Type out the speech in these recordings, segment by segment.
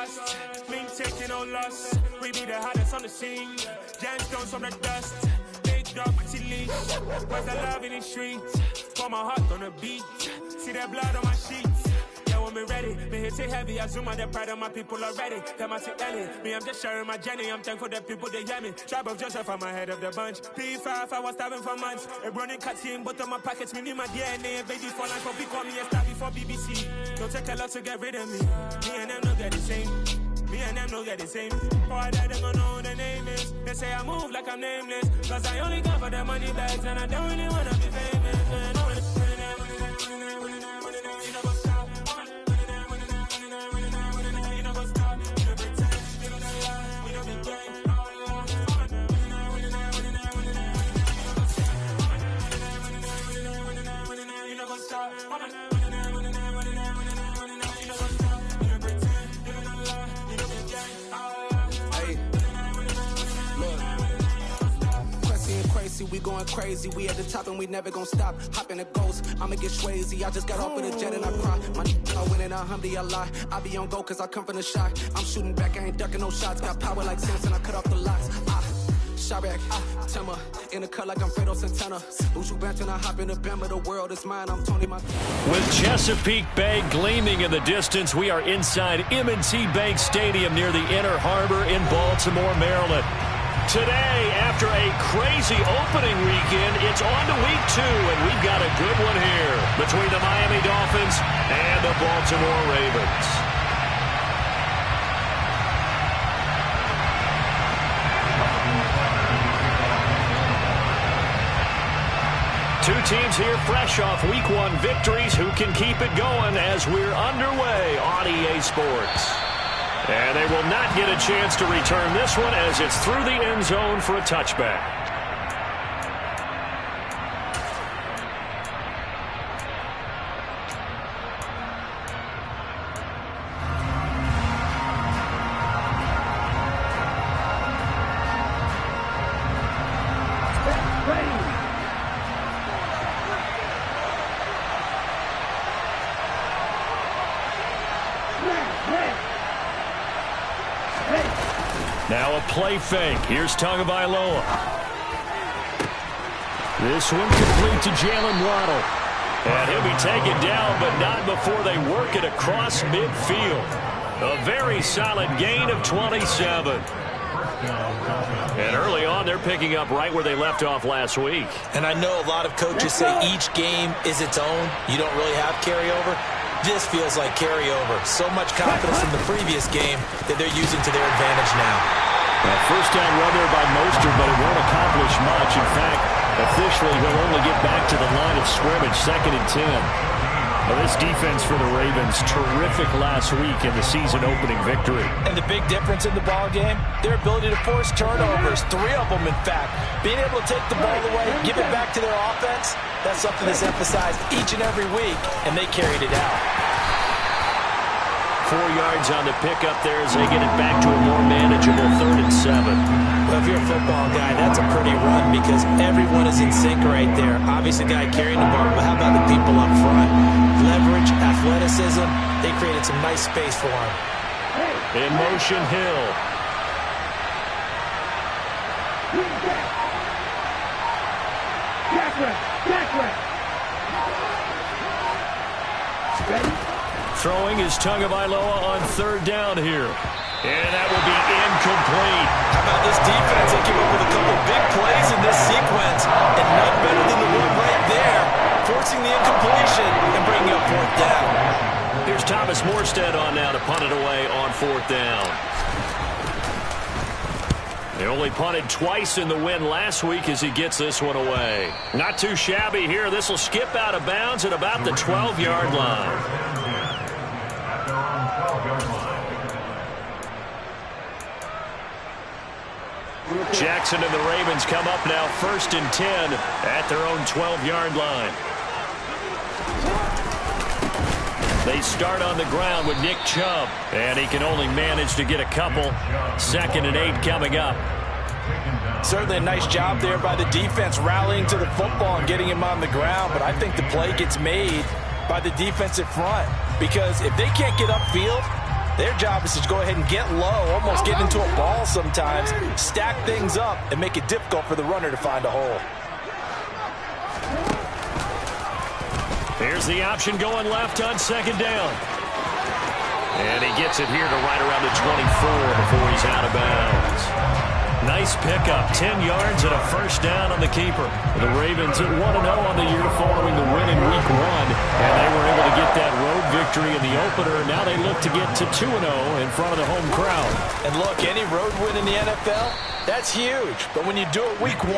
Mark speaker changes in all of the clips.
Speaker 1: trust. Mean taking no loss. We be the hottest on the scene. Gemstones from the dust. Big dog, pretty leash. Where's the love in the streets? Pour my heart on the beat. See that blood on my sheets. When me ready, me hit it heavy. I zoom on the pride of my people already. Them I see early. Me, I'm just sharing my journey. I'm thankful that people they hear me. Tribe of Joseph, I'm ahead of the bunch. PFL, I was starving for months. A running cuts in, but on my pockets, me need my DNA. Baby for life, but call me a star before BBC. Don't take a lot to get rid of me. Me and them don't get the same. Me and them don't get the same. Boy, that they gonna know what the name is. They say I move like I'm nameless. Cause I only got for the money bags. And I don't really wanna be famous.
Speaker 2: We going crazy, we at the top and we never gonna stop. Hop in a ghost, I'ma get swayzy. I just got off with a jet and I cry. My I win in a Humvee, I lie. I be on go cause I come from the shot. I'm shooting back, I ain't ducking no shots. Got power like Samson, I cut off the locks. Shot back, Timmer, in the cut like I'm Fredo Santana. Ushu Banton, I hop in the Bama, the world is mine, I'm Tony Montana.
Speaker 3: With Chesapeake Bay gleaming in the distance, we are inside M&T Bank Stadium near the Inner Harbor in Baltimore, Maryland. Today, after a crazy opening weekend, it's on to week 2, and we've got a good one here between the Miami Dolphins and the Baltimore Ravens. Two teams here fresh off week 1 victories. Who can keep it going as we're underway on EA Sports? And they will not get a chance to return this one as it's through the end zone for a touchback. Now a play fake. Here's Tagovailoa. This one complete to Jalen Waddle. And he'll be taken down, but not before they work it across midfield. A very solid gain of 27. And early on, they're picking up right where they left off last week.
Speaker 4: And I know a lot of coaches say each game is its own. You don't really have carryover. This feels like carryover. So much confidence from the previous game that they're using to their advantage now.
Speaker 3: First down run there by Mostert, but it won't accomplish much. In fact, officially, he'll only get back to the line of scrimmage, 2nd and 10. Well, this defense for the Ravens, terrific last week in the season-opening victory.
Speaker 4: And the big difference in the ball game, their ability to force turnovers, 3 of them, in fact. Being able to take the ball away, give it back to their offense, that's something that's emphasized each and every week, and they carried it out.
Speaker 3: 4 yards on the pickup there as they get it back to a more manageable 3rd and 7.
Speaker 4: Well, if you're a football guy, that's a pretty run because everyone is in sync right there. Obviously, the guy carrying the ball, but how about the people up front? Leverage, athleticism, they created some nice space for him.
Speaker 3: In motion, Hill. Throwing is Tagovailoa on 3rd down here. And that will be incomplete.
Speaker 4: How about this defense? They came up with a couple big plays in this sequence, and none better than the one right there, forcing the incompletion and bringing up 4th down.
Speaker 3: Here's Thomas Morstead on now to punt it away on 4th down. They only punted twice in the win last week as he gets this one away. Not too shabby here. This will skip out of bounds at about the 12-yard line. Jackson and the Ravens come up now 1st and 10 at their own 12-yard line. They start on the ground with Nick Chubb, and he can only manage to get a couple. 2nd and 8 coming up.
Speaker 4: Certainly a nice job there by the defense rallying to the football and getting him on the ground, but I think the play gets made by the defensive front because if they can't get upfield, Their job is to go ahead and get low, almost get into a ball sometimes, stack things up, and make it difficult for the runner to find a hole.
Speaker 3: Here's the option going left on second down. And he gets it here to right around the 24 before he's out of bounds. Nice pickup, 10 yards and a first down on the keeper. The Ravens at 1-0 on the year following the win in Week 1. And they were able to get that road victory in the opener. Now they look to get to 2-0 in front of the home crowd.
Speaker 4: And look, any road win in the NFL, that's huge. But when you do it Week 1,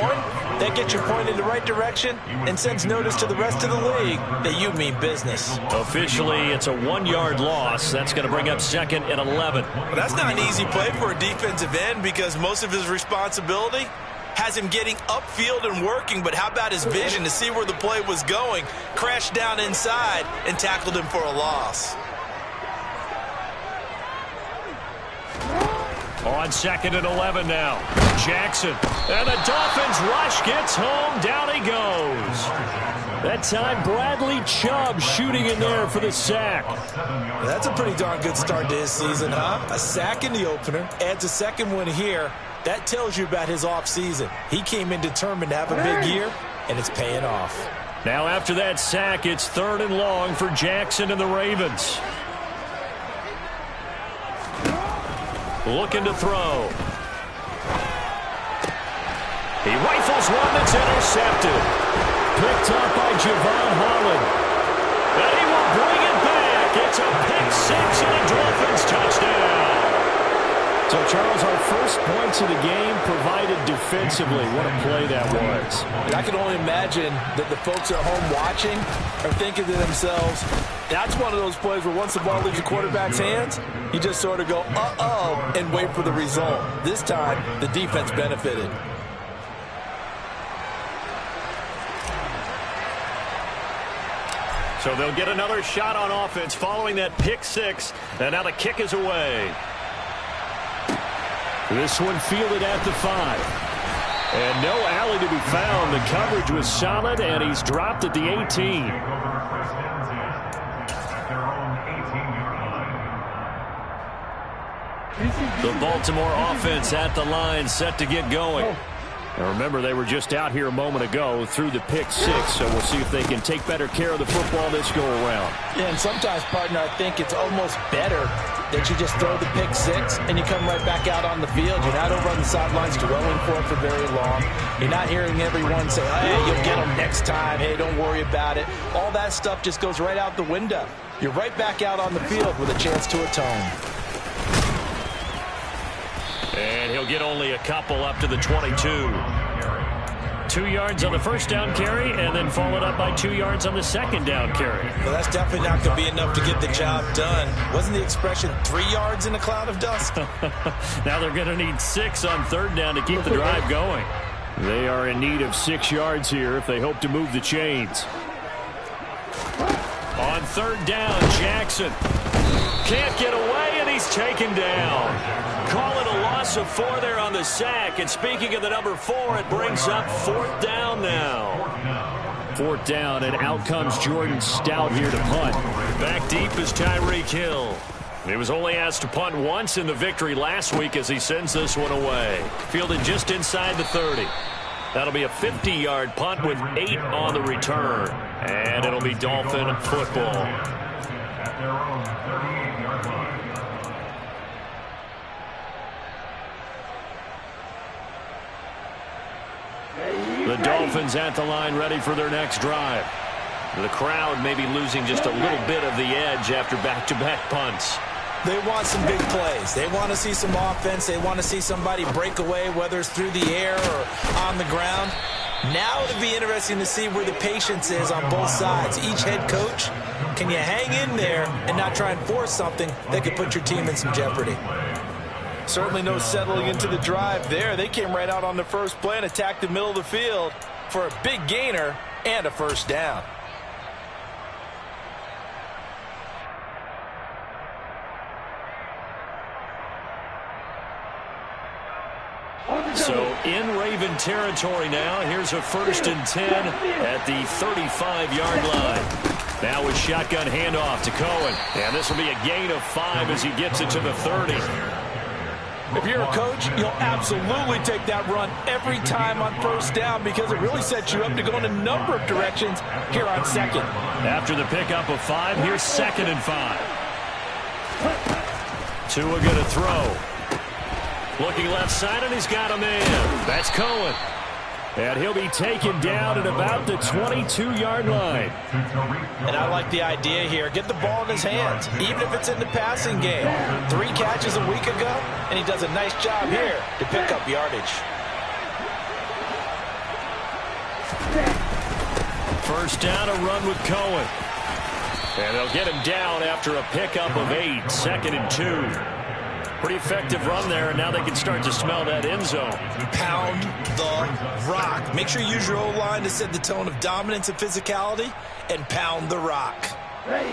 Speaker 4: that gets you pointed in the right direction and sends notice to the rest of the league that you mean business.
Speaker 3: Officially, it's a 1-yard loss. That's going to bring up second and 11.
Speaker 4: Well, that's not an easy play for a defensive end because most of his responsibility has him getting upfield and working, but how about his vision to see where the play was going, crashed down inside, and tackled him for a loss.
Speaker 3: On second and 11 now. Jackson. And the Dolphins rush gets home. Down he goes. That time Bradley Chubb shooting in there for the sack.
Speaker 4: That's a pretty darn good start to his season, huh? A sack in the opener, adds a second one here. That tells you about his offseason. He came in determined to have a big year, and it's paying off.
Speaker 3: Now after that sack, it's 3rd and long for Jackson and the Ravens. Looking to throw. He rifles one that's intercepted. Picked up by Javon Holland. And he will bring it back. It's a pick six and a Dolphins touchdown. So, Charles, our first points of the game provided defensively. What a play that was.
Speaker 4: And I can only imagine that the folks at home watching are thinking to themselves, that's one of those plays where once the ball leaves the quarterback's hands, you just sort of go, uh-oh, and wait for the result. This time, the defense benefited.
Speaker 3: So they'll get another shot on offense following that pick six. And now the kick is away. This one fielded at the 5. And no alley to be found. The coverage was solid, and he's dropped at the 18. The Baltimore offense at the line, set to get going. And remember, they were just out here a moment ago through the pick six, so we'll see if they can take better care of the football this go-around.
Speaker 4: Yeah, and sometimes, partner, I think it's almost better that you just throw the pick six and you come right back out on the field. You're not over on the sidelines dwelling for very long. You're not hearing everyone say, hey, you'll get them next time. Hey, don't worry about it. All that stuff just goes right out the window. You're right back out on the field with a chance to atone.
Speaker 3: And he'll get only a couple up to the 22. 2 yards on the first down carry, and then followed up by 2 yards on the second down carry.
Speaker 4: Well, that's definitely not going to be enough to get the job done. Wasn't the expression 3 yards in a cloud of dust?
Speaker 3: Now they're going to need 6 on third down to keep the drive going. They are in need of 6 yards here if they hope to move the chains. On third down, Jackson can't get away, and he's taken down. Call it a loss of 4 there on the sack. And speaking of the number 4, it brings up 4th down now. 4th down, and out comes Jordan Stout here to punt. Back deep is Tyreek Hill. He was only asked to punt once in the victory last week as he sends this one away. Fielded just inside the 30. That'll be a 50-yard punt with 8 on the return. And it'll be Dolphin football. The Dolphins at the line ready for their next drive. The crowd may be losing just a little bit of the edge after back-to-back punts.
Speaker 4: They want some big plays. They want to see some offense. They want to see somebody break away, whether it's through the air or on the ground. Now it'll be interesting to see where the patience is on both sides. Each head coach, can you hang in there and not try and force something that could put your team in some jeopardy? Certainly no settling into the drive there. They came right out on the first play and attacked the middle of the field for a big gainer and a first down.
Speaker 3: So in Raven territory now. Here's a 1st and 10 at the 35-yard line. Now with shotgun handoff to Cohen. And this will be a gain of 5 as he gets it to the 30.
Speaker 4: If you're a coach, you'll absolutely take that run every time on first down because it really sets you up to go in a number of directions here on second.
Speaker 3: After the pickup of 5, here's 2nd and 5. Tua going to throw. Looking left side, and he's got a man. That's Cohen. And he'll be taken down at about the 22-yard line.
Speaker 4: And I like the idea here. Get the ball in his hands, even if it's in the passing game. 3 catches a week ago, and he does a nice job here to pick up yardage.
Speaker 3: First down, a run with Cohen. And they'll get him down after a pickup of 8, 2nd and 2. Pretty effective run there, and now they can start to smell that end zone.
Speaker 4: Pound the rock. Make sure you use your O-line to set the tone of dominance and physicality, and pound the rock. Ready.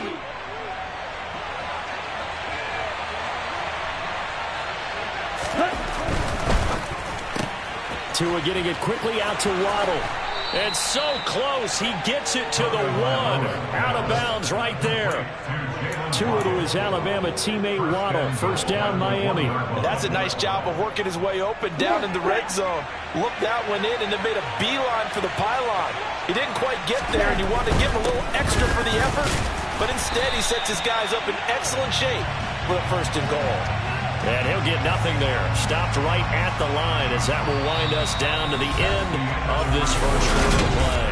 Speaker 3: Tua getting it quickly out to Waddle. And so close, he gets it to the 1. Out of bounds right there. Tua to his Alabama teammate Waddle. First down, Miami.
Speaker 4: That's a nice job of working his way open down in the red zone. Looked that one in and then made a beeline for the pylon. He didn't quite get there, and you wanted to give him a little extra for the effort, but instead he sets his guys up in excellent shape for the 1st and goal.
Speaker 3: And he'll get nothing there. Stopped right at the line as that will wind us down to the end of this first quarter play.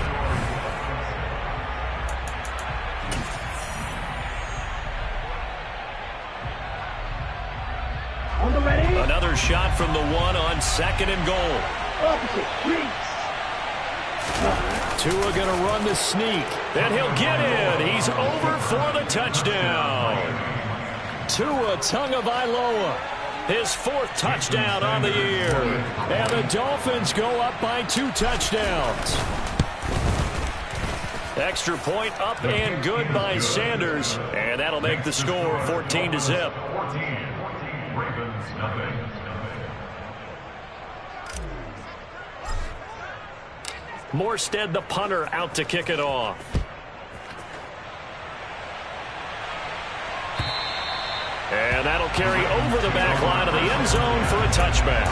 Speaker 3: Another shot from the 1 on 2nd and goal. Tua going to run the sneak. And he'll get in. He's over for the touchdown. Tua Tagovailoa, his 4th touchdown on the year. And the Dolphins go up by 2 touchdowns. Extra point up and good by Sanders. And that'll make the score 14-0. Morstead, the punter, out to kick it off. And that'll carry over the back line of the end zone for a touchback.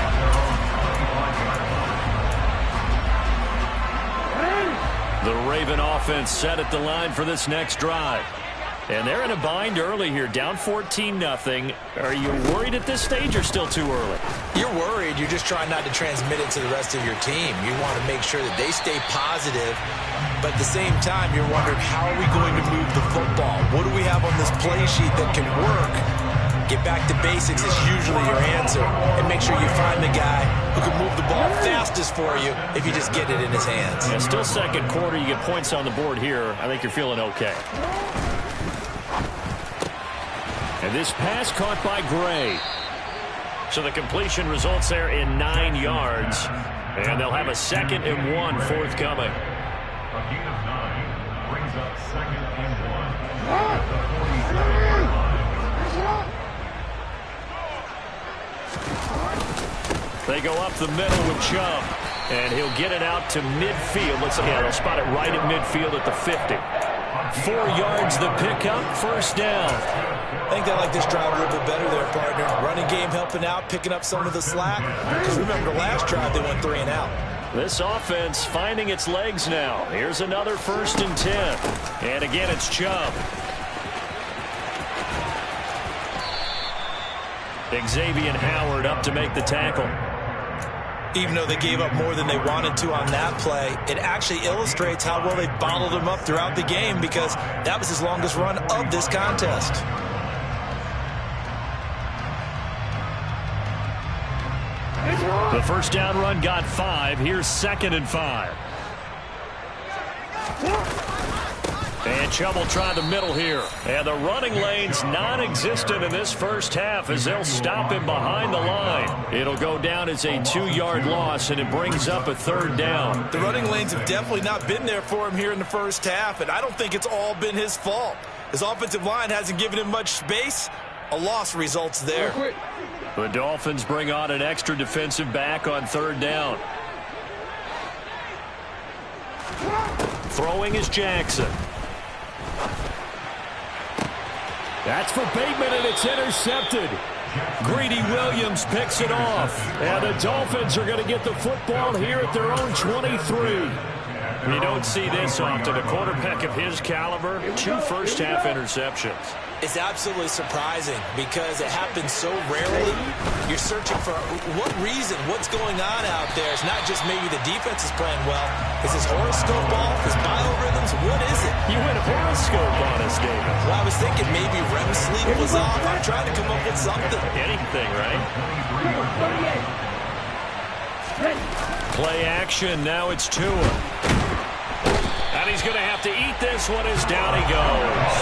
Speaker 3: The Raven offense set at the line for this next drive. And they're in a bind early here, down 14-0. Are you worried at this stage or still too early?
Speaker 4: You're worried. You're just trying not to transmit it to the rest of your team. You want to make sure that they stay positive, but at the same time, you're wondering, how are we going to move the football? What do we have on this play sheet that can work? Get back to basics is usually your answer, and make sure you find the guy who can move the ball fastest for you if you just get it in his hands.
Speaker 3: Yeah, still second quarter. You get points on the board here. I think you're feeling okay. And this pass caught by Gray. So the completion results there in 9 yards. And they'll have a 2nd and 1 forthcoming.
Speaker 5: A gain of 9 brings up 2nd and 1.
Speaker 3: They go up the middle with Chubb. And he'll get it out to midfield. They'll spot it right at midfield at the 50. 4 yards the pickup, first down.
Speaker 4: I think they like this drive a little bit better there, partner. Running game helping out, picking up some of the slack. Because remember, the last drive they went 3 and out.
Speaker 3: This offense finding its legs now. Here's another 1st and 10. And again, it's Chubb. Xavier Howard up to make the tackle.
Speaker 4: Even though they gave up more than they wanted to on that play, it actually illustrates how well they bottled him up throughout the game, because that was his longest run of this contest.
Speaker 3: The first down run got 5. Here's 2nd and 5. And Chubb will try the middle here. And the running lane's non-existent in this first half as they'll stop him behind the line. It'll go down as a 2-yard loss, and it brings up a 3rd down.
Speaker 4: The running lanes have definitely not been there for him here in the first half, and I don't think it's all been his fault. His offensive line hasn't given him much space. A loss results there.
Speaker 3: The Dolphins bring on an extra defensive back on 3rd down. Throwing is Jackson. That's for Bateman, and it's intercepted. Greedy Williams picks it off. And the Dolphins are going to get the football here at their own 23. You don't see this often. A quarterback of his caliber, 2 first-half interceptions.
Speaker 4: It's absolutely surprising because it happens so rarely. You're searching for what reason, what's going on out there. It's not just maybe the defense is playing well. Is his horoscope off? His biorhythms? What is it?
Speaker 3: You went horoscope on us, David.
Speaker 4: Well, I was thinking maybe REM sleep was off. I'm trying to come up with something.
Speaker 3: Anything, right? Play action. Now it's Tua. And he's going to have to eat this one as down he goes.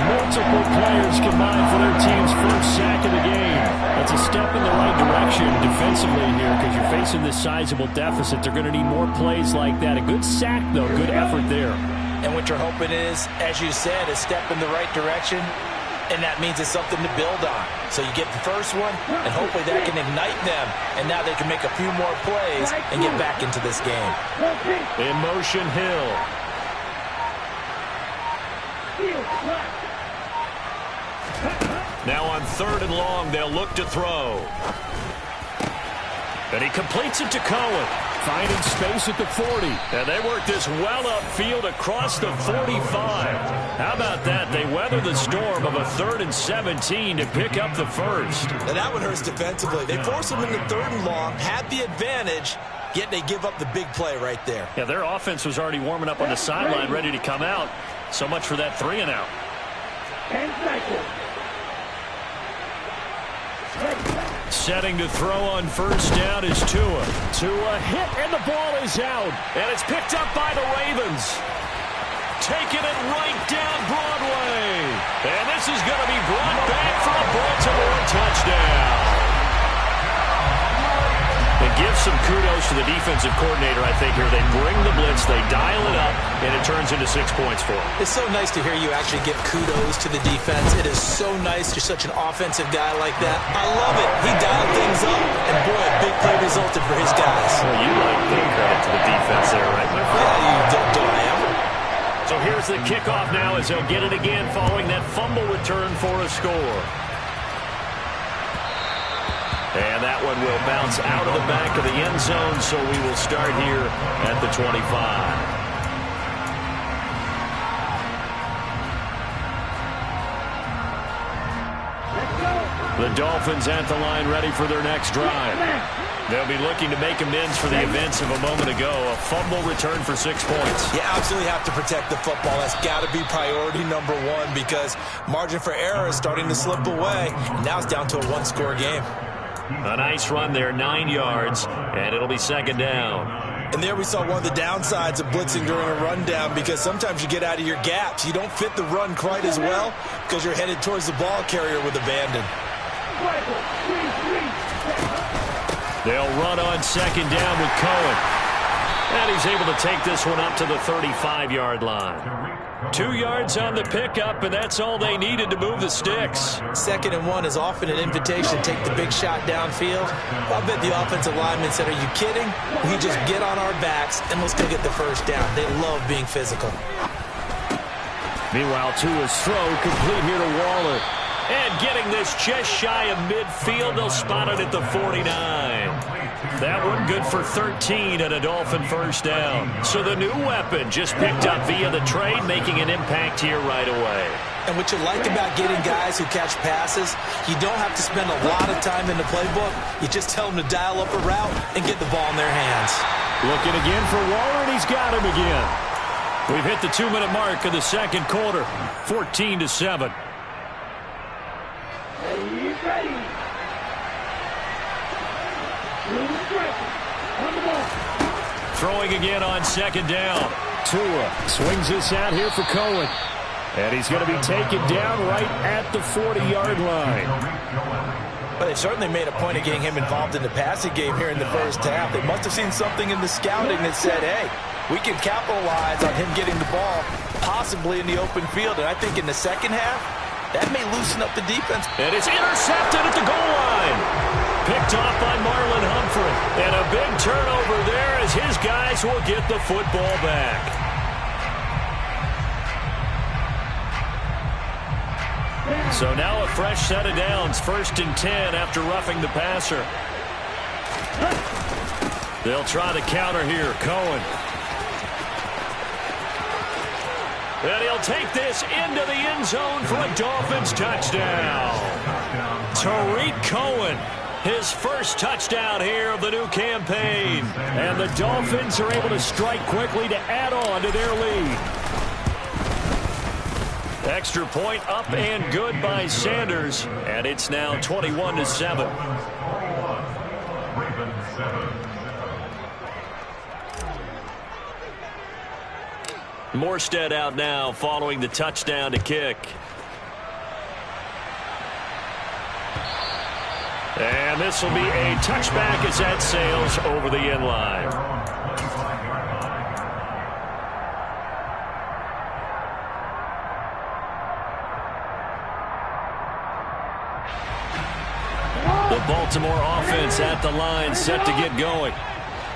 Speaker 3: Multiple players combined for their team's first sack of the game. That's a step in the right direction defensively here because you're facing this sizable deficit. They're going to need more plays like that. A good sack, though. Good effort there.
Speaker 4: And what you're hoping is, as you said, a step in the right direction, and that means it's something to build on. So you get the first one, and hopefully that can ignite them, and now they can make a few more plays and get back into this game.
Speaker 3: In motion, Hill. Now on 3rd and long, they'll look to throw. And he completes it to Cohen. Finding space at the 40. And they work this well upfield across the 45. How about that? They weather the storm of a 3rd and 17 to pick up the first.
Speaker 4: And that one hurts defensively. They force them into 3rd and long, had the advantage, yet they give up the big play right there.
Speaker 3: Yeah, their offense was already warming up on the sideline, ready to come out. So much for that 3 and out.
Speaker 1: 10 seconds.
Speaker 3: Setting to throw on first down is Tua. Tua hit, and the ball is out. And it's picked up by the Ravens. Taking it right down Broadway. And this is going to be brought back for a Baltimore touchdown. It gives some kudos to the defensive coordinator, I think, here. They bring the blitz, they dial it up, and it turns into 6 points for them.
Speaker 4: It's so nice to hear you actually give kudos to the defense. It is so nice. You're such an offensive guy like that. I love it. He dialed things up, and boy, a big play resulted for his guys.
Speaker 3: Well, you like giving credit to the defense there, right, my friend?
Speaker 4: Yeah, you don't I ever.
Speaker 3: So here's the kickoff now as they'll get it again following that fumble return for a score. And that one will bounce out of the back of the end zone, so we will start here at the 25. The Dolphins at the line ready for their next drive. They'll be looking to make amends for the events of a moment ago. A fumble return for 6 points.
Speaker 4: You absolutely have to protect the football. That's got to be priority number 1 because margin for error is starting to slip away. Now it's down to a 1-score game.
Speaker 3: A nice run there, 9 yards, and it'll be 2nd down.
Speaker 4: And there we saw one of the downsides of blitzing during a rundown because sometimes you get out of your gaps. You don't fit the run quite as well because you're headed towards the ball carrier with abandon.
Speaker 3: They'll run on 2nd down with Cohen. And he's able to take this one up to the 35-yard line. 2 yards on the pickup, and that's all they needed to move the sticks.
Speaker 4: 2nd and 1 is often an invitation to take the big shot downfield. I bet the offensive linemen said, are you kidding? We just get on our backs, and let's go get the first down. They love being physical.
Speaker 3: Meanwhile, Tua's throw complete here to Waller. And getting this just shy of midfield, they'll spot it at the 49. That one good for 13 and a Dolphin first down. So the new weapon just picked up via the trade, making an impact here right away.
Speaker 4: And what you like about getting guys who catch passes, you don't have to spend a lot of time in the playbook. You just tell them to dial up a route and get the ball in their hands.
Speaker 3: Looking again for Waller, and he's got him again. We've hit the 2-minute mark of the second quarter, 14-7. Throwing again on 2nd down. Tua swings this out here for Cohen. And he's going to be taken down right at the 40-yard line.
Speaker 4: But they certainly made a point of getting him involved in the passing game here in the first half. They must have seen something in the scouting that said, hey, we can capitalize on him getting the ball, possibly in the open field. And I think in the second half, that may loosen up the defense.
Speaker 3: And it's intercepted at the goal line. Picked off by Marlon Humphrey. And a big turnover there as his guys will get the football back. So now a fresh set of downs, 1st and 10 after roughing the passer. They'll try the counter here. Cohen. And he'll take this into the end zone for a Dolphins touchdown. Tariq Cohen, his first touchdown here of the new campaign. And the Dolphins are able to strike quickly to add on to their lead. Extra point up and good by Sanders. And it's now 21-7. Morstead out now following the touchdown to kick. And this will be a touchback as that sails over the end line. The Baltimore offense at the line, set to get going.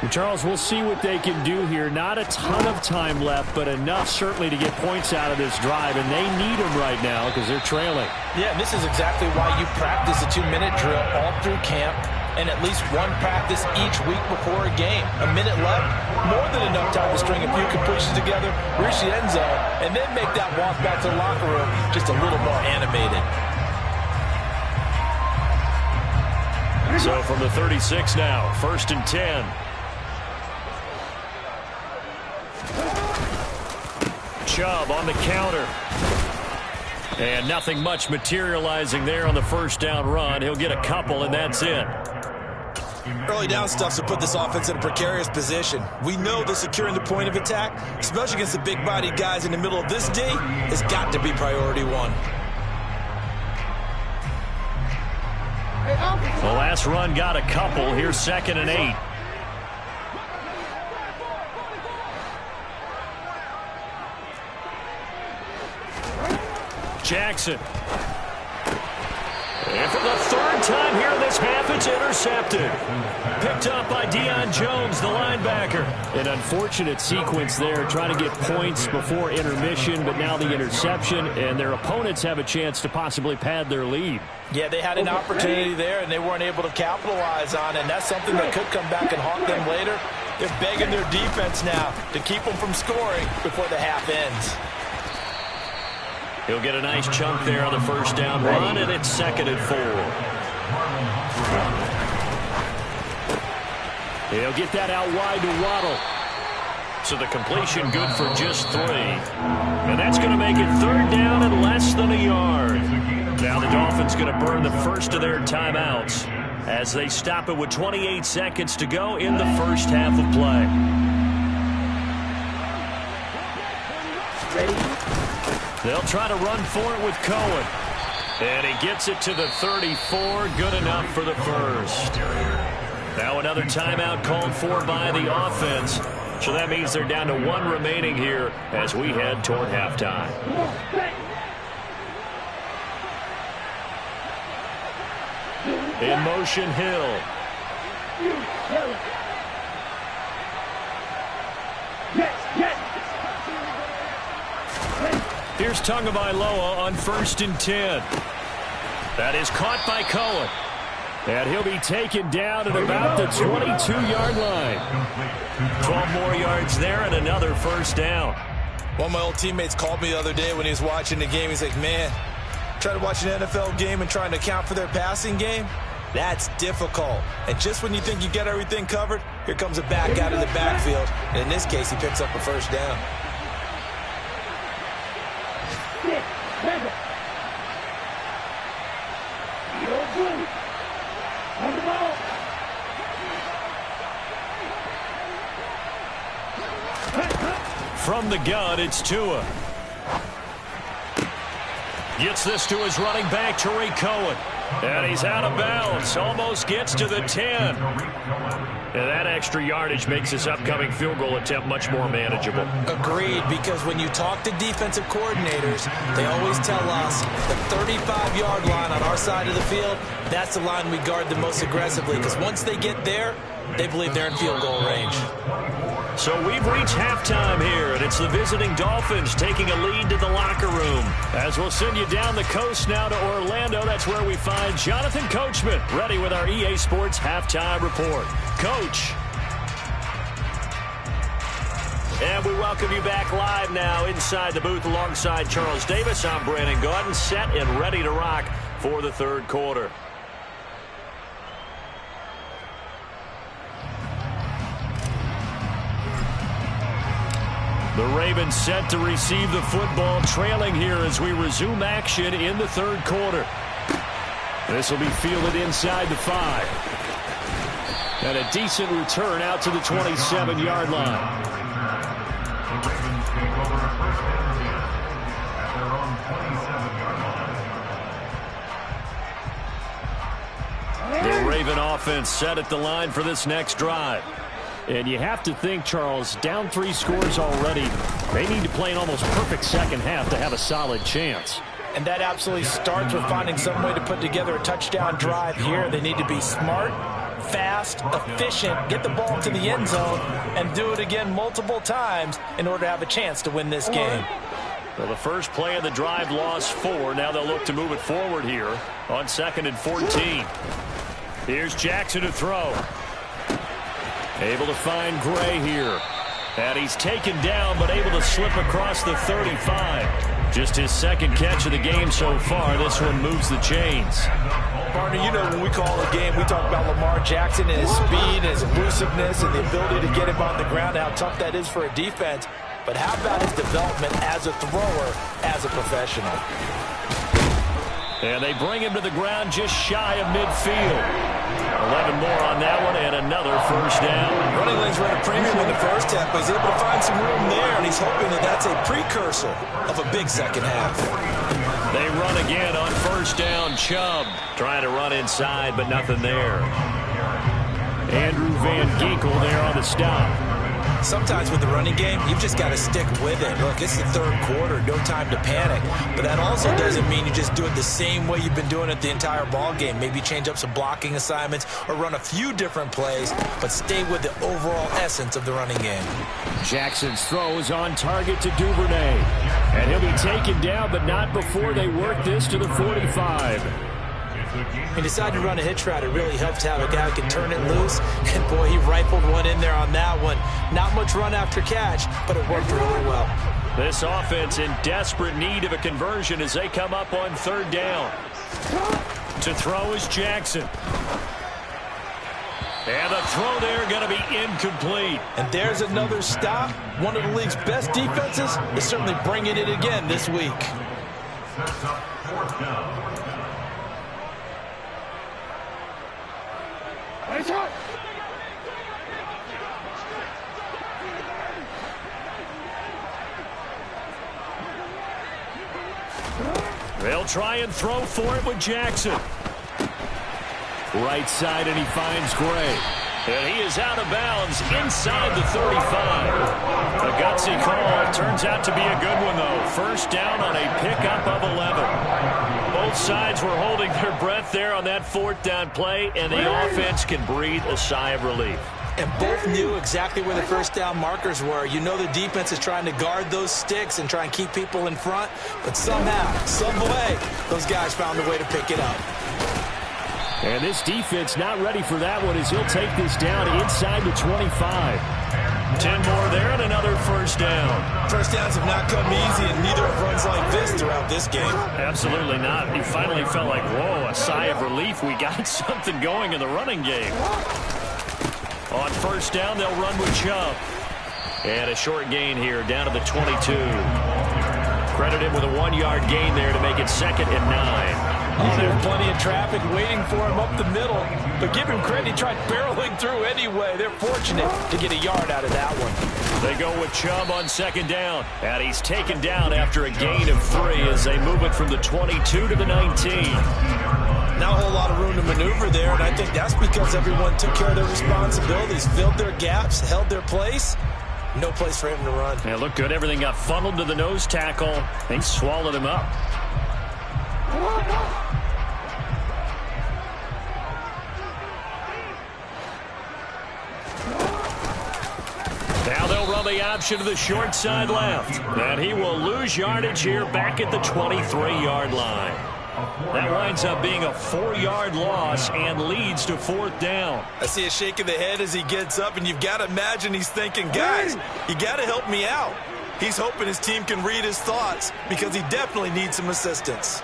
Speaker 6: And Charles, we'll see what they can do here. Not a ton of time left, but enough certainly to get points out of this drive, and they need them right now because they're trailing.
Speaker 4: Yeah, and this is exactly why you practice a 2-minute drill all through camp and at least one practice each week before a game. A minute left, more than enough time to string a few completions together, reach the end zone, and then make that walk back to the locker room just a little more animated.
Speaker 3: So from the 36 now, 1st and 10. Chubb on the counter. And nothing much materializing there on the first down run. He'll get a couple, and that's it.
Speaker 7: Early down stuff to put this offense in a precarious position. We know that securing the point of attack, especially against the big-bodied guys in the middle of this D, has got to be priority one.
Speaker 3: The last run got a couple. Here's 2nd and 8. Jackson. And for the 3rd time here in this half, it's intercepted. Picked up by Deion Jones, the linebacker.
Speaker 6: An unfortunate sequence there, trying to get points before intermission, but now the interception, and their opponents have a chance to possibly pad their lead.
Speaker 4: Yeah, they had an opportunity there, and they weren't able to capitalize on it, and that's something that could come back and haunt them later. They're begging their defense now to keep them from scoring before the half ends.
Speaker 3: He'll get a nice chunk there on the first down run, and it's 2nd and 4. He'll get that out wide to Waddle. So the completion good for just 3. And that's going to make it 3rd down and less than a yard. Now the Dolphins going to burn the first of their timeouts as they stop it with 28 seconds to go in the first half of play. They'll try to run for it with Cohen. And he gets it to the 34. Good enough for the first. Now another timeout called for by the offense. So that means they're down to 1 remaining here as we head toward halftime. In motion, Hill. Here's Tagovailoa on 1st and 10. That is caught by Cohen. And he'll be taken down at about the 22-yard line. 12 more yards there and another first down.
Speaker 7: One of my old teammates called me the other day when he was watching the game. He's like, man, trying to watch an NFL game and trying to account for their passing game, that's difficult. And just when you think you get everything covered, here comes a back out of the backfield. And in this case, he picks up a first down.
Speaker 3: From the gun, it's Tua. Gets this to his running back, Tariq Cohen. And he's out of bounds. Almost gets to the 10. And that extra yardage makes this upcoming field goal attempt much more manageable.
Speaker 7: Agreed, because when you talk to defensive coordinators, they always tell us the 35-yard line on our side of the field, that's the line we guard the most aggressively, because once they get there,
Speaker 4: they believe they're in field goal range.
Speaker 3: So we've reached halftime here, and it's the visiting Dolphins taking a lead to the locker room. As we'll send you down the coast now to Orlando, that's where we find Jonathan Coachman, ready with our EA Sports halftime report. Coach. And we welcome you back live now inside the booth alongside Charles Davis. I'm Brandon Gaudin, set and ready to rock for the third quarter. The Ravens set to receive the football, trailing here as we resume action in the third quarter. This will be fielded inside the 5. And a decent return out to the 27-yard line.
Speaker 5: The Ravens take over a first and 10 at their own 27-yard line.
Speaker 3: The Raven offense set at the line for this next drive. And you have to think, Charles, down 3 scores already. They need to play an almost perfect second half to have a solid chance.
Speaker 4: And that absolutely starts with finding some way to put together a touchdown drive here. They need to be smart, fast, efficient, get the ball to the end zone, and do it again multiple times in order to have a chance to win this game.
Speaker 3: Well, the first play of the drive lost 4. Now they'll look to move it forward here on 2nd and 14. Here's Jackson to throw. Able to find Gray here. And he's taken down, but able to slip across the 35. Just his second catch of the game so far. This one moves the chains.
Speaker 4: Partner, you know when we call a game, we talk about Lamar Jackson and his speed, his elusiveness, and the ability to get him on the ground, how tough that is for a defense. But how about his development as a thrower, as a professional?
Speaker 3: And they bring him to the ground just shy of midfield. 11 more on that one, and another first down.
Speaker 4: Running lanes ran a premium in the first half, but he's able to find some room there, and he's hoping that that's a precursor of a big second half.
Speaker 3: They run again on first down. Chubb trying to run inside, but nothing there. Andrew Van Ginkel there on the stop.
Speaker 4: Sometimes with the running game, you've just got to stick with it. Look, it's the third quarter, no time to panic. But that also doesn't mean you just do it the same way you've been doing it the entire ball game. Maybe change up some blocking assignments or run a few different plays, but stay with the overall essence of the running game.
Speaker 3: Jackson's throw is on target to Duvernay. And he'll be taken down, but not before they work this to the 45.
Speaker 4: He decided to run a hitch route. It really helps to have a guy who can turn it loose. And, boy, he rifled one in there on that one. Not much run after catch, but it worked really well.
Speaker 3: This offense in desperate need of a conversion as they come up on third down. To throw is Jackson. And the throw there going to be incomplete.
Speaker 4: And there's another stop. One of the league's best defenses is certainly bringing it again this week.
Speaker 5: Sets up fourth down.
Speaker 3: They'll try and throw for it with Jackson. Right side, and he finds Gray. And he is out of bounds inside the 35. A gutsy call. Turns out to be a good one, though. First down on a pickup of 11. Both sides were holding their breath there on that fourth down play, and the offense can breathe a sigh of relief.
Speaker 4: And both knew exactly where the first down markers were. You know the defense is trying to guard those sticks and try and keep people in front, but somehow, some way, those guys found a way to pick it up.
Speaker 3: And this defense not ready for that one as he'll take this down inside the 25. 10 more there and another first down.
Speaker 4: First downs have not come easy, and neither have runs like this throughout this game.
Speaker 3: Absolutely not. You finally felt like, whoa, a sigh of relief. We got something going in the running game. On first down, they'll run with Chubb. And a short gain here down to the 22. Credit him with a 1-yard gain there to make it 2nd and 9.
Speaker 4: Oh, there's plenty of traffic waiting for him up the middle. But give him credit, he tried barreling through anyway. They're fortunate to get a yard out of that one.
Speaker 3: They go with Chubb on 2nd down. And he's taken down after a gain of 3 as they move it from the 22 to the 19.
Speaker 4: Not a whole lot of room to maneuver there, and I think that's because everyone took care of their responsibilities, filled their gaps, held their place. No place for him to run.
Speaker 3: Yeah, looked good. Everything got funneled to the nose tackle. They swallowed him up. the option to the short side left. And he will lose yardage here back at the 23-yard line. That winds up being a 4-yard loss and leads to 4th down.
Speaker 7: I see a shake of the head as he gets up, and you've got to imagine he's thinking, guys, you got to help me out. He's hoping his team can read his thoughts because he definitely needs some assistance.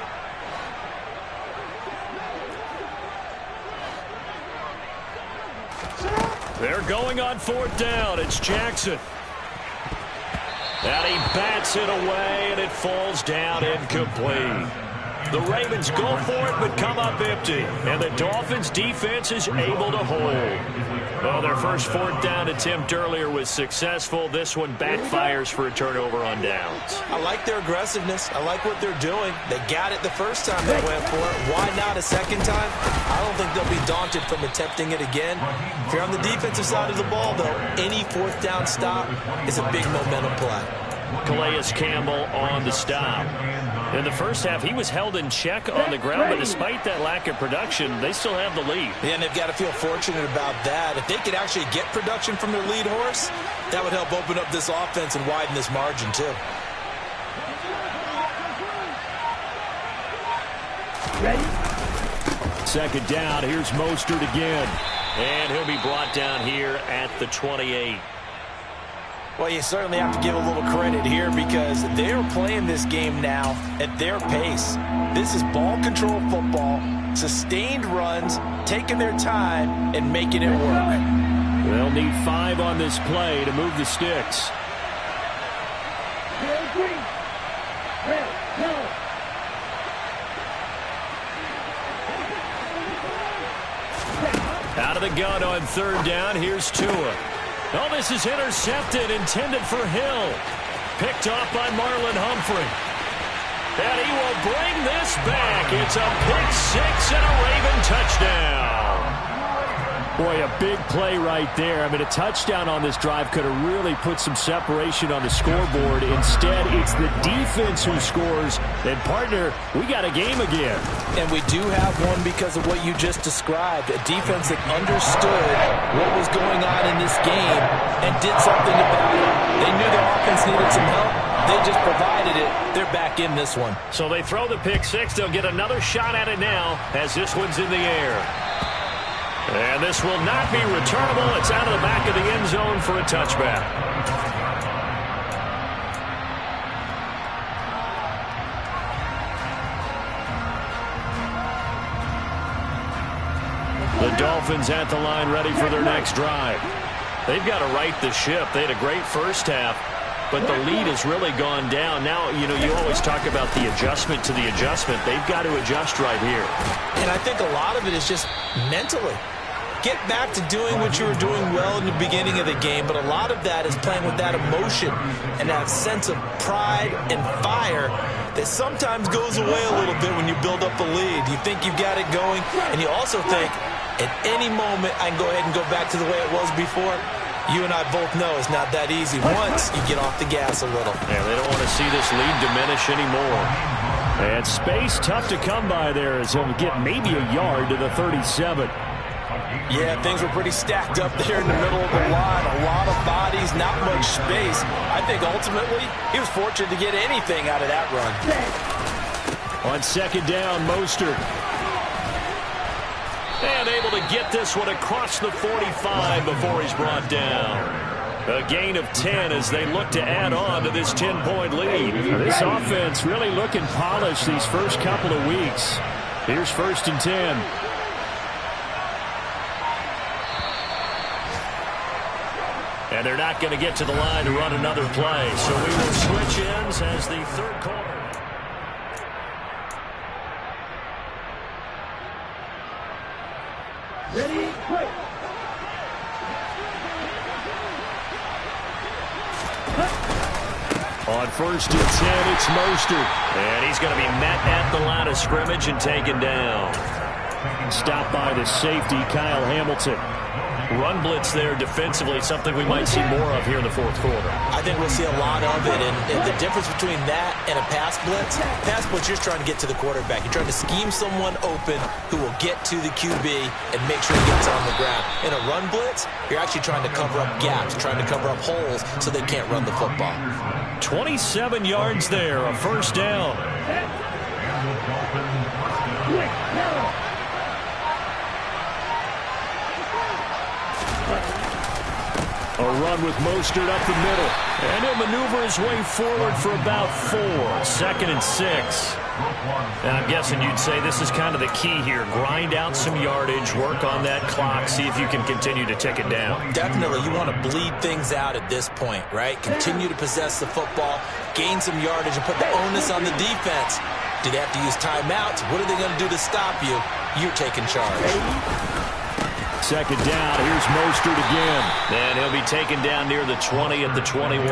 Speaker 3: They're going on 4th down. It's Jackson. And he bats it away, and it falls down incomplete. The Ravens go for it, but come up empty. And the Dolphins' defense is able to hold. Well, their first 4th down attempt earlier was successful. This one backfires for a turnover on downs.
Speaker 7: I like their aggressiveness. I like what they're doing. They got it the first time they went for it. Why not a second time? I don't think they'll be daunted from attempting it again. If you're on the defensive side of the ball, though, any 4th down stop is a big momentum play.
Speaker 3: Calais Campbell on the stop. In the first half, he was held in check on the ground, but despite that lack of production, they still have the lead.
Speaker 7: Yeah, and they've got to feel fortunate about that. If they could actually get production from their lead horse, that would help open up this offense and widen this margin, too.
Speaker 3: Ready? Second down, here's Mostert again. And he'll be brought down here at the 28.
Speaker 7: Well, you certainly have to give a little credit here because they're playing this game now at their pace. This is ball control football, sustained runs, taking their time, and making it work.
Speaker 3: They'll need 5 on this play to move the sticks. Out of the gun on 3rd down, here's Tua. Oh, this is intercepted, intended for Hill. Picked off by Marlon Humphrey. And he will bring this back. It's a pick 6 and a Raven touchdown. Boy, a big play right there. I mean, a touchdown on this drive could have really put some separation on the scoreboard. Instead, it's the defense who scores. And, partner, we got a game again.
Speaker 7: And we do have one because of what you just described. A defense that understood what was going on in this game and did something about it. They knew their offense needed some help. They just provided it. They're back in this one.
Speaker 3: So they throw the pick 6. They'll get another shot at it now as this one's in the air. And this will not be returnable. It's out of the back of the end zone for a touchback. The Dolphins at the line ready for their next drive. They've got to right the ship. They had a great first half, but the lead has really gone down. Now, you know, you always talk about the adjustment to the adjustment. They've got to adjust right here.
Speaker 7: And I think a lot of it is just mentally. Get back to doing what you were doing well in the beginning of the game, but a lot of that is playing with that emotion and that sense of pride and fire that sometimes goes away a little bit when you build up a lead. You think you've got it going, and you also think, at any moment, I can go ahead and go back to the way it was before. You and I both know it's not that easy once you get off the gas a little.
Speaker 3: Yeah, they don't want to see this lead diminish anymore. And space tough to come by there as he'll get maybe a yard to the 37.
Speaker 7: Yeah, things were pretty stacked up there in the middle of the line. A lot of bodies, not much space. I think ultimately he was fortunate to get anything out of that run.
Speaker 3: On second down, Mostert. And able to get this one across the 45 before he's brought down. A gain of 10 as they look to add on to this 10-point lead. This offense really looking polished these first couple of weeks. Here's 1st and 10. And they're not going to get to the line to run another play. So we will switch ends as the 3rd quarter.
Speaker 1: Ready, play.
Speaker 3: On 1st and 10, it's Mostert. And he's going to be met at the line of scrimmage and taken down. Stopped by the safety, Kyle Hamilton. Run blitz there defensively, something we might see more of here in the fourth quarter.
Speaker 4: I think we'll see a lot of it, and the difference between that and a pass blitz, you're trying to get to the quarterback. You're trying to scheme someone open who will get to the QB and make sure he gets on the ground. In a run blitz, you're actually trying to cover up gaps, trying to cover up holes so they can't run the football.
Speaker 3: 27 yards there, a first down. A run with Mostert up the middle. And he'll maneuver his way forward for about 4. 2nd and 6. And I'm guessing you'd say this is kind of the key here. Grind out some yardage, work on that clock, see if you can continue to tick it down.
Speaker 4: Definitely. You want to bleed things out at this point, right? Continue to possess the football, gain some yardage, and put the onus on the defense. Do they have to use timeouts? What are they going to do to stop you? You're taking charge.
Speaker 3: 2nd down. Here's Mostert again. And he'll be taken down near the 20 at the 21.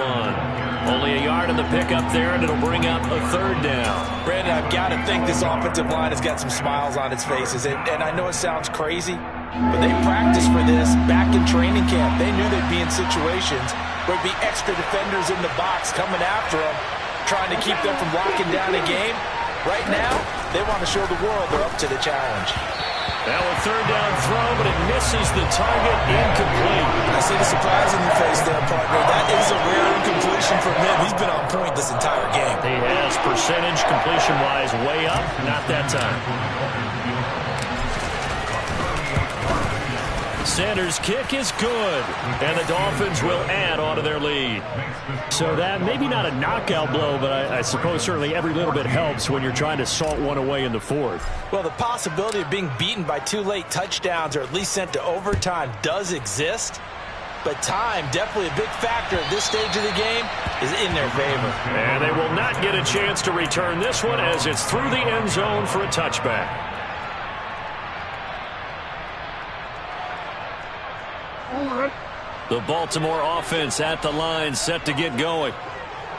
Speaker 3: Only a yard in the pickup there, and it'll bring up a 3rd down.
Speaker 4: Brandon, I've got to think this offensive line has got some smiles on its faces. And I know it sounds crazy, but they practiced for this back in training camp. They knew they'd be in situations where there'd be extra defenders in the box coming after them, trying to keep them from locking down a game. Right now, they want to show the world they're up to the challenge.
Speaker 3: Now a 3rd down throw, but it misses the target. Incomplete.
Speaker 4: I see the surprise in your face there, partner. That is a rare incompletion from him. He's been on point this entire game.
Speaker 3: He has percentage completion-wise way up. Not that time. Sanders' kick is good, and the Dolphins will add on to their lead. So that maybe not a knockout blow, but I suppose certainly every little bit helps when you're trying to salt one away in the 4th.
Speaker 4: Well, the possibility of being beaten by 2 late touchdowns or at least sent to overtime does exist, but time, definitely a big factor at this stage of the game, is in their favor.
Speaker 3: And they will not get a chance to return this one as it's through the end zone for a touchback. The Baltimore offense at the line, set to get going.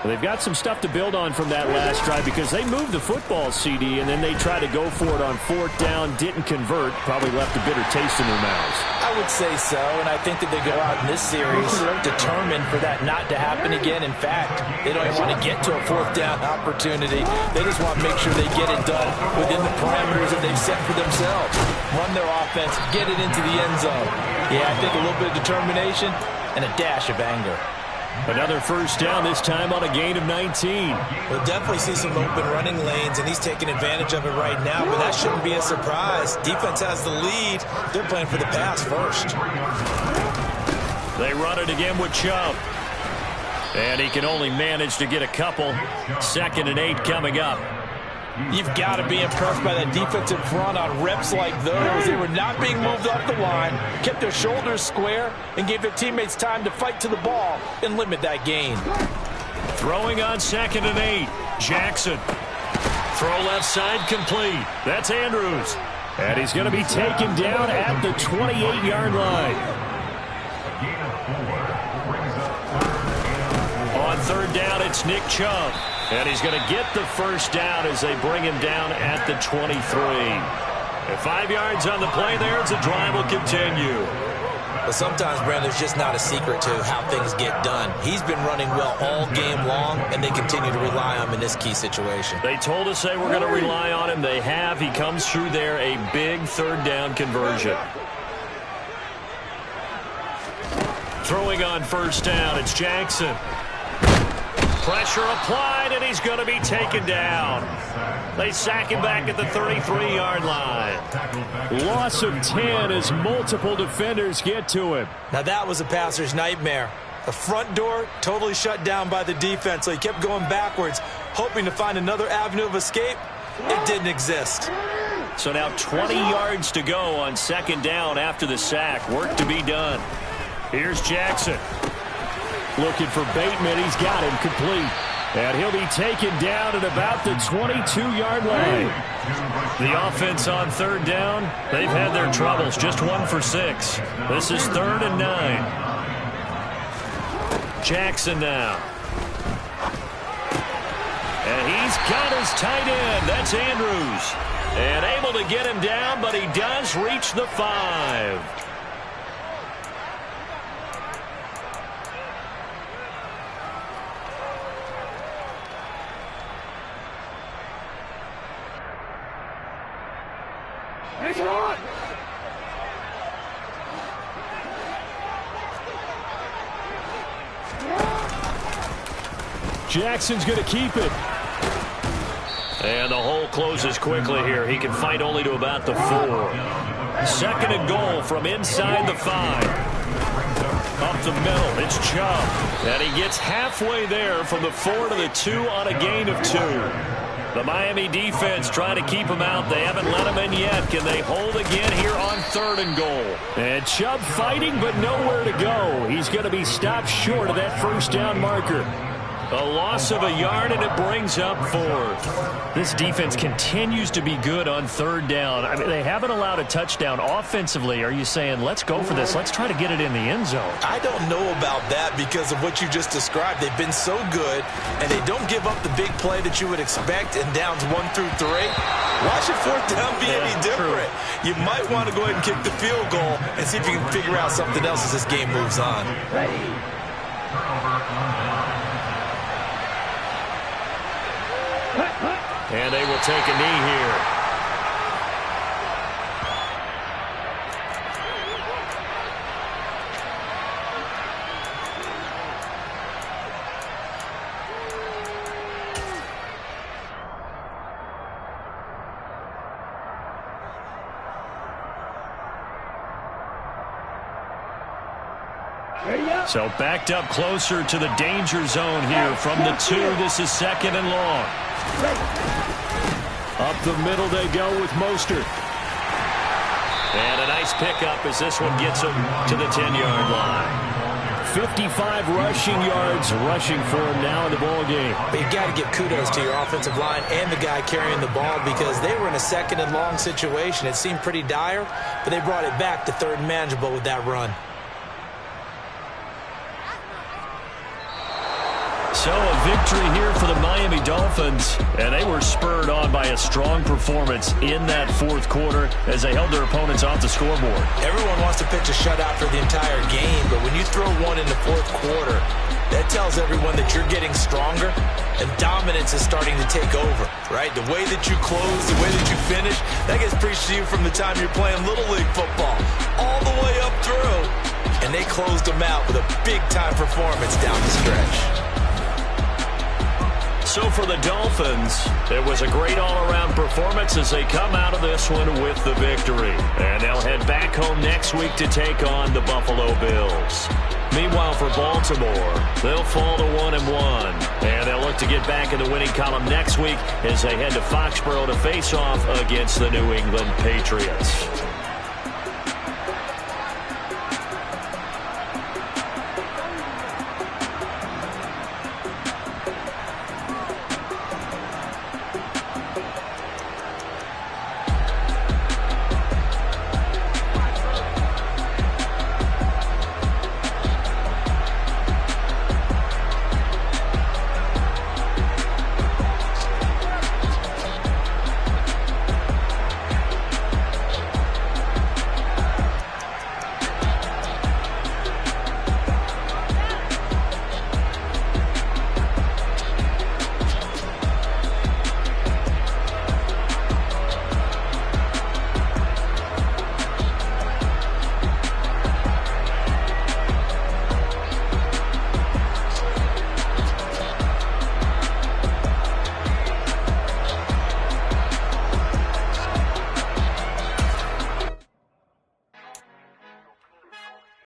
Speaker 3: Well, they've got some stuff to build on from that last drive because they moved the football, CD, and then they tried to go for it on 4th down, didn't convert, probably left a bitter taste in their mouths.
Speaker 4: I would say so, and I think that they go out in this series determined for that not to happen again. In fact, they don't even want to get to a 4th down opportunity. They just want to make sure they get it done within the parameters that they've set for themselves. Run their offense, get it into the end zone. Yeah, I think a little bit of determination and a dash of anger.
Speaker 3: Another first down, this time on a gain of 19.
Speaker 4: We'll definitely see some open running lanes, and he's taking advantage of it right now, but that shouldn't be a surprise. Defense has the lead. They're playing for the pass first.
Speaker 3: They run it again with Chubb. And he can only manage to get a couple. 2nd and 8 coming up.
Speaker 4: You've got to be impressed by that defensive front on reps like those. They were not being moved off the line, kept their shoulders square, and gave their teammates time to fight to the ball and limit that gain.
Speaker 3: Throwing on 2nd and 8. Jackson. Throw left side complete. That's Andrews. And he's going to be taken down at the 28-yard line. On 3rd down, it's Nick Chubb. And he's going to get the first down as they bring him down at the 23. And 5 yards on the play there as the drive will continue.
Speaker 4: But sometimes, Brandon, there's just not a secret to how things get done. He's been running well all game long, and they continue to rely on him in this key situation.
Speaker 3: They told us they were going to rely on him. They have. He comes through there, a big 3rd down conversion. Throwing on 1st down, it's Jackson. Pressure applied, and he's going to be taken down. They sack him back at the 33-yard line. Loss of 10 as multiple defenders get to him.
Speaker 4: Now that was a passer's nightmare. The front door totally shut down by the defense, so he kept going backwards, hoping to find another avenue of escape. It didn't exist.
Speaker 3: So now 20 yards to go on 2nd down after the sack. Work to be done. Here's Jackson. Looking for Bateman. He's got him complete. And he'll be taken down at about the 22-yard line. The offense on 3rd down, they've had their troubles. Just 1 for 6. This is 3rd and 9. Jackson now. And he's got his tight end. That's Andrews. And able to get him down, but he does reach the 5.
Speaker 6: Jackson's going to keep it.
Speaker 3: And the hole closes quickly here. He can fight only to about the 4. 2nd and goal from inside the 5. Up the middle, it's Chubb. And he gets halfway there from the 4 to the 2 on a gain of 2. The Miami defense trying to keep him out. They haven't let him in yet. Can they hold again here on 3rd and goal? And Chubb fighting, but nowhere to go. He's going to be stopped short of that 1st down marker. A loss of a yard, and it brings up 4th. This defense continues to be good on 3rd down. I mean, they haven't allowed a touchdown offensively. Are you saying, let's go for this? Let's try to get it in the end zone.
Speaker 7: I don't know about that because of what you just described. They've been so good, and they don't give up the big play that you would expect in downs 1 through 3. Why should 4th down be any different? True. You might want to go ahead and kick the field goal and see if you can figure out something else as this game moves on.
Speaker 3: And they will take a knee here. So backed up closer to the danger zone here from the 2. This is 2nd and long.
Speaker 6: Up the middle they go with Mostert.
Speaker 3: And a nice pickup as this one gets him to the 10-yard line.
Speaker 6: 55 rushing yards rushing for him now in the ball game.
Speaker 4: But you got to give kudos to your offensive line and the guy carrying the ball because they were in a 2nd and long situation. It seemed pretty dire, but they brought it back to 3rd and manageable with that run.
Speaker 3: So a victory here for the Miami Dolphins, and they were spurred on by a strong performance in that 4th quarter as they held their opponents off the scoreboard.
Speaker 4: Everyone wants to pitch a shutout for the entire game, but when you throw one in the 4th quarter, that tells everyone that you're getting stronger and dominance is starting to take over, right? The way that you close, the way that you finish, that gets preached to you from the time you're playing Little League football all the way up through, and they closed them out with a big-time performance down the stretch.
Speaker 3: So for the Dolphins, it was a great all-around performance as they come out of this one with the victory. And they'll head back home next week to take on the Buffalo Bills. Meanwhile, for Baltimore, they'll fall to 1-1. And they'll look to get back in the winning column next week as they head to Foxborough to face off against the New England Patriots.